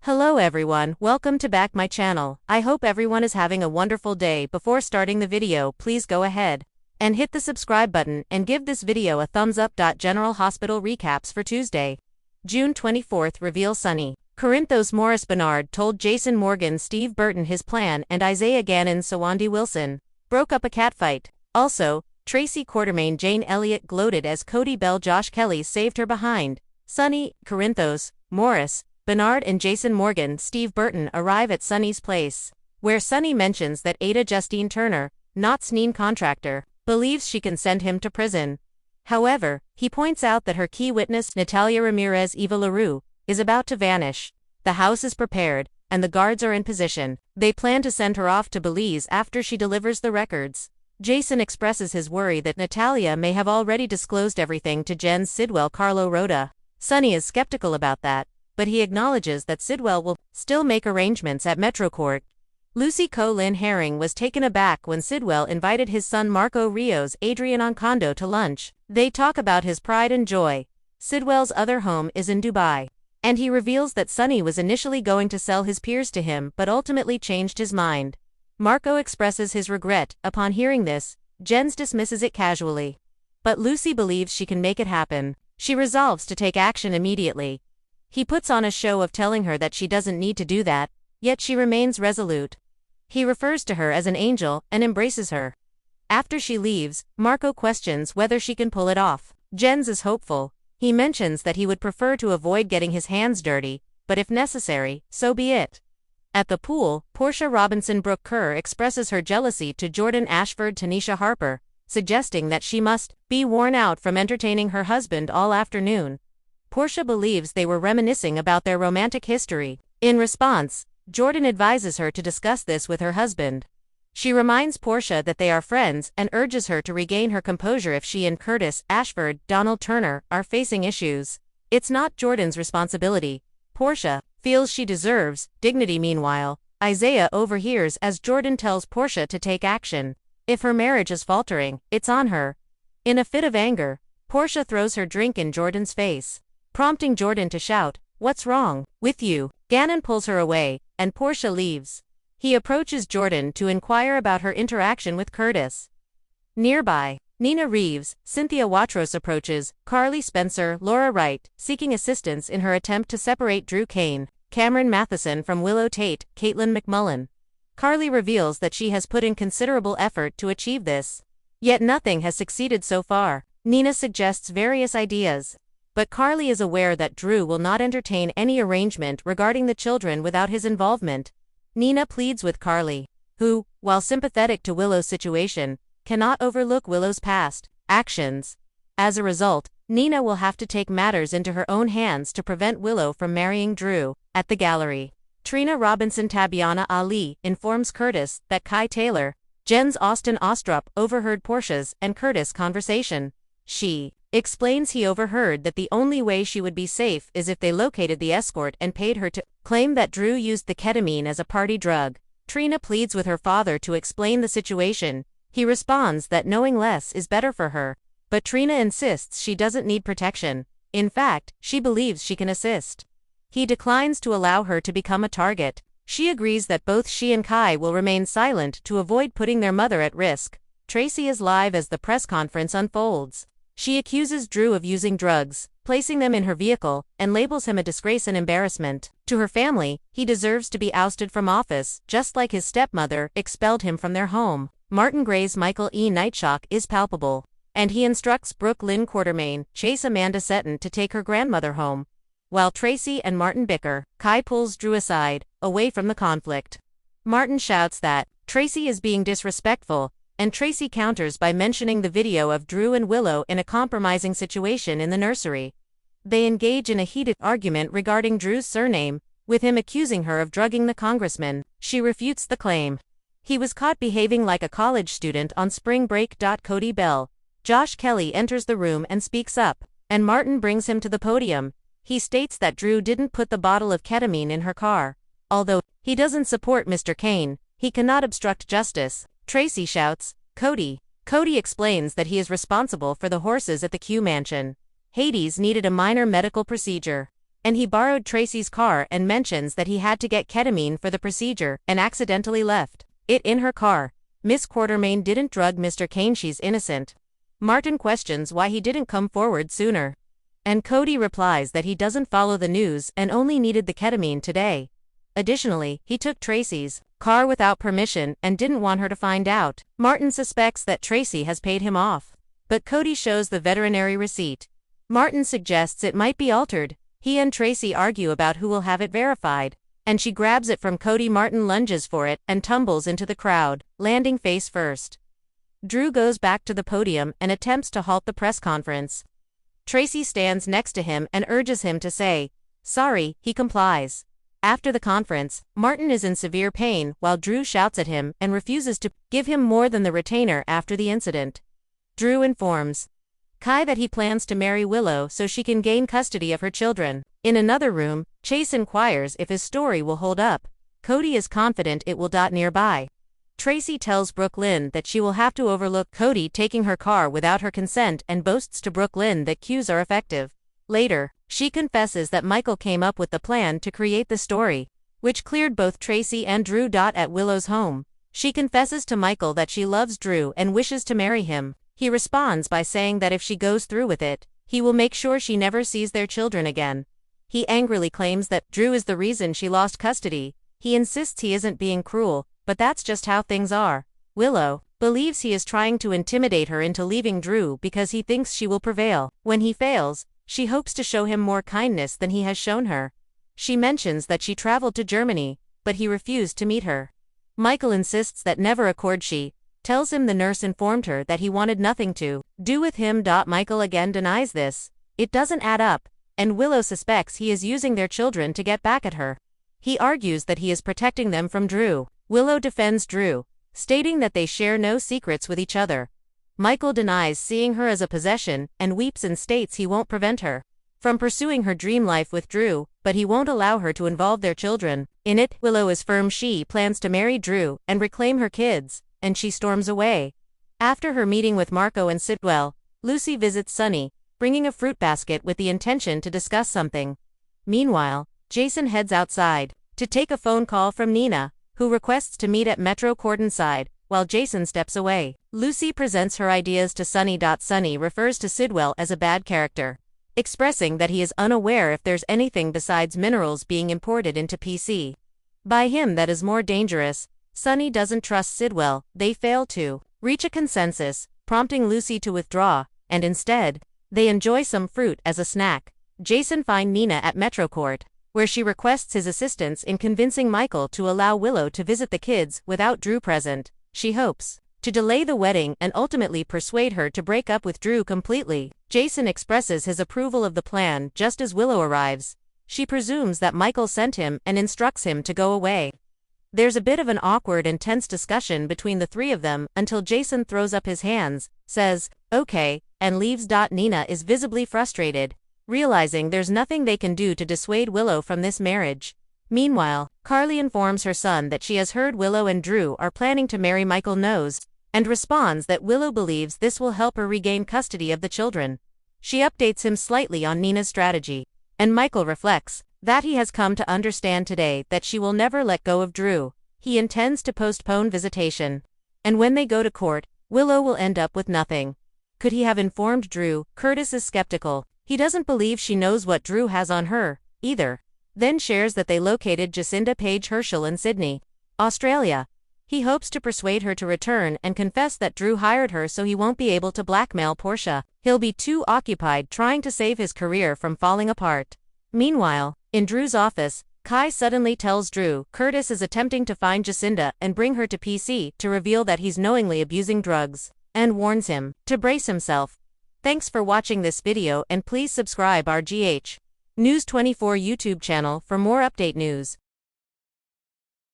Hello everyone, welcome to back my channel. I hope everyone is having a wonderful day. Before starting the video, please go ahead and hit the subscribe button and give this video a thumbs up. General Hospital recaps for Tuesday, June 24th reveal Sonny Corinthos Morris Bernard told Jason Morgan Steve Burton his plan and Isaiah Gannon Sawandi Wilson broke up a catfight. Also, Tracy Quartermain Jane Elliott gloated as Cody Bell Josh Kelly saved her behind. Sonny, Corinthos, Morris, Bernard and Jason Morgan Steve Burton arrive at Sonny's place, where Sonny mentions that Ada Justine Turner, not Sneen contractor, believes she can send him to prison. However, he points out that her key witness Natalia Ramirez Eva LaRue is about to vanish. The house is prepared, and the guards are in position. They plan to send her off to Belize after she delivers the records. Jason expresses his worry that Natalia may have already disclosed everything to Jen's Sidwell Carlo Rhoda. Sonny is skeptical about that, but he acknowledges that Sidwell will still make arrangements at Metrocourt. Lucy Lynn Herring was taken aback when Sidwell invited his son Marco Rios Adrian Oncondo to lunch. They talk about his pride and joy. Sidwell's other home is in Dubai, and he reveals that Sonny was initially going to sell his peers to him but ultimately changed his mind. Marco expresses his regret upon hearing this. Jens dismisses it casually, but Lucy believes she can make it happen. She resolves to take action immediately. He puts on a show of telling her that she doesn't need to do that, yet she remains resolute. He refers to her as an angel and embraces her. After she leaves, Marco questions whether she can pull it off. Jens is hopeful. He mentions that he would prefer to avoid getting his hands dirty, but if necessary, so be it. At the pool, Portia Robinson Brooke Kerr expresses her jealousy to Jordan Ashford Tanisha Harper, suggesting that she must be worn out from entertaining her husband all afternoon. Portia believes they were reminiscing about their romantic history. In response, Jordan advises her to discuss this with her husband. She reminds Portia that they are friends and urges her to regain her composure if she and Curtis, Ashford, Donald Turner are facing issues. It's not Jordan's responsibility. Portia feels she deserves dignity. Meanwhile, Isaiah overhears as Jordan tells Portia to take action. If her marriage is faltering, it's on her. In a fit of anger, Portia throws her drink in Jordan's face, prompting Jordan to shout, "What's wrong with you?" Gannon pulls her away, and Portia leaves. He approaches Jordan to inquire about her interaction with Curtis. Nearby, Nina Reeves, Cynthia Watros approaches Carly Spencer, Laura Wright, seeking assistance in her attempt to separate Drew Kane, Cameron Matheson from Willow Tate, Caitlin McMullen. Carly reveals that she has put in considerable effort to achieve this, yet nothing has succeeded so far. Nina suggests various ideas, but Carly is aware that Drew will not entertain any arrangement regarding the children without his involvement. Nina pleads with Carly, who, while sympathetic to Willow's situation, cannot overlook Willow's past actions. As a result, Nina will have to take matters into her own hands to prevent Willow from marrying Drew. At the gallery, Trina Robinson Tabiana Ali informs Curtis that Kai Taylor, Jen's Austin Ostrop, overheard Portia's and Curtis' conversation. She explains he overheard that the only way she would be safe is if they located the escort and paid her to claim that Drew used the ketamine as a party drug. Trina pleads with her father to explain the situation. He responds that knowing less is better for her, but Trina insists she doesn't need protection. In fact, she believes she can assist. He declines to allow her to become a target. She agrees that both she and Kai will remain silent to avoid putting their mother at risk. Tracy is live as the press conference unfolds. She accuses Drew of using drugs, placing them in her vehicle, and labels him a disgrace and embarrassment. To her family, he deserves to be ousted from office, just like his stepmother expelled him from their home. Martin Gray's Michael E. Nightshock is palpable, and he instructs Brooke Lynn Quartermain chase Amanda Seton to take her grandmother home. While Tracy and Martin bicker, Kai pulls Drew aside, away from the conflict. Martin shouts that Tracy is being disrespectful, and Tracy counters by mentioning the video of Drew and Willow in a compromising situation in the nursery. They engage in a heated argument regarding Drew's surname, with him accusing her of drugging the congressman. She refutes the claim. He was caught behaving like a college student on spring break. Cody Bell, Josh Kelly enters the room and speaks up, and Martin brings him to the podium. He states that Drew didn't put the bottle of ketamine in her car. Although he doesn't support Mr. Kane, he cannot obstruct justice. Tracy shouts, "Cody." Cody explains that he is responsible for the horses at the Q Mansion. Hades needed a minor medical procedure. and he borrowed Tracy's car and mentions that he had to get ketamine for the procedure and accidentally left it in her car. Miss Quartermain didn't drug Mr. Kane, she's innocent. Martin questions why he didn't come forward sooner. And Cody replies that he doesn't follow the news and only needed the ketamine today. Additionally, he took Tracy's car without permission and didn't want her to find out. Martin suspects that Tracy has paid him off, but Cody shows the veterinary receipt. Martin suggests it might be altered. He and Tracy argue about who will have it verified, and she grabs it from Cody. Martin lunges for it and tumbles into the crowd, landing face first. Drew goes back to the podium and attempts to halt the press conference. Tracy stands next to him and urges him to say sorry. He complies. After the conference, Martin is in severe pain while Drew shouts at him and refuses to give him more than the retainer after the incident. Drew informs Kai that he plans to marry Willow so she can gain custody of her children. In another room, Chase inquires if his story will hold up. Cody is confident it will. Nearby, Tracy tells Brooklyn that she will have to overlook Cody taking her car without her consent and boasts to Brooklyn that cues are effective. Later, she confesses that Michael came up with the plan to create the story, which cleared both Tracy and Drew. At Willow's home, she confesses to Michael that she loves Drew and wishes to marry him. He responds by saying that if she goes through with it, he will make sure she never sees their children again. He angrily claims that Drew is the reason she lost custody. He insists he isn't being cruel, but that's just how things are. Willow believes he is trying to intimidate her into leaving Drew because he thinks she will prevail. When he fails, she hopes to show him more kindness than he has shown her. She mentions that she traveled to Germany, but he refused to meet her. Michael insists that never occurred. She tells him the nurse informed her that he wanted nothing to do with him. Michael again denies this. It doesn't add up, and Willow suspects he is using their children to get back at her. He argues that he is protecting them from Drew. Willow defends Drew, stating that they share no secrets with each other. Michael denies seeing her as a possession and weeps and states he won't prevent her from pursuing her dream life with Drew, but he won't allow her to involve their children in it. Willow is firm she plans to marry Drew and reclaim her kids, and she storms away. After her meeting with Marco and Sidwell, Lucy visits Sunny, bringing a fruit basket with the intention to discuss something. Meanwhile, Jason heads outside to take a phone call from Nina, who requests to meet at Metro Cordonside. While Jason steps away, Lucy presents her ideas to Sunny. Sunny refers to Sidwell as a bad character, expressing that he is unaware if there's anything besides minerals being imported into PC by him that is more dangerous. Sunny doesn't trust Sidwell. They fail to reach a consensus, prompting Lucy to withdraw, and instead, they enjoy some fruit as a snack. Jason finds Nina at Metrocourt, where she requests his assistance in convincing Michael to allow Willow to visit the kids without Drew present. She hopes to delay the wedding and ultimately persuade her to break up with Drew completely. Jason expresses his approval of the plan just as Willow arrives. She presumes that Michael sent him and instructs him to go away. There's a bit of an awkward and tense discussion between the three of them until Jason throws up his hands, says, "Okay," and leaves. Nina is visibly frustrated, realizing there's nothing they can do to dissuade Willow from this marriage. Meanwhile, Carly informs her son that she has heard Willow and Drew are planning to marry. Michael knows, and responds that Willow believes this will help her regain custody of the children. She updates him slightly on Nina's strategy, and Michael reflects that he has come to understand today that she will never let go of Drew. He intends to postpone visitation, and when they go to court, Willow will end up with nothing. Could he have informed Drew? Curtis is skeptical. He doesn't believe she knows what Drew has on her, either. Then shares that they located Jacinda Page Herschel in Sydney, Australia. He hopes to persuade her to return and confess that Drew hired her so he won't be able to blackmail Portia. He'll be too occupied trying to save his career from falling apart. Meanwhile, in Drew's office, Kai suddenly tells Drew Curtis is attempting to find Jacinda and bring her to PC to reveal that he's knowingly abusing drugs, and warns him to brace himself. Thanks for watching this video and please subscribe our GH News 24 YouTube channel for more update news.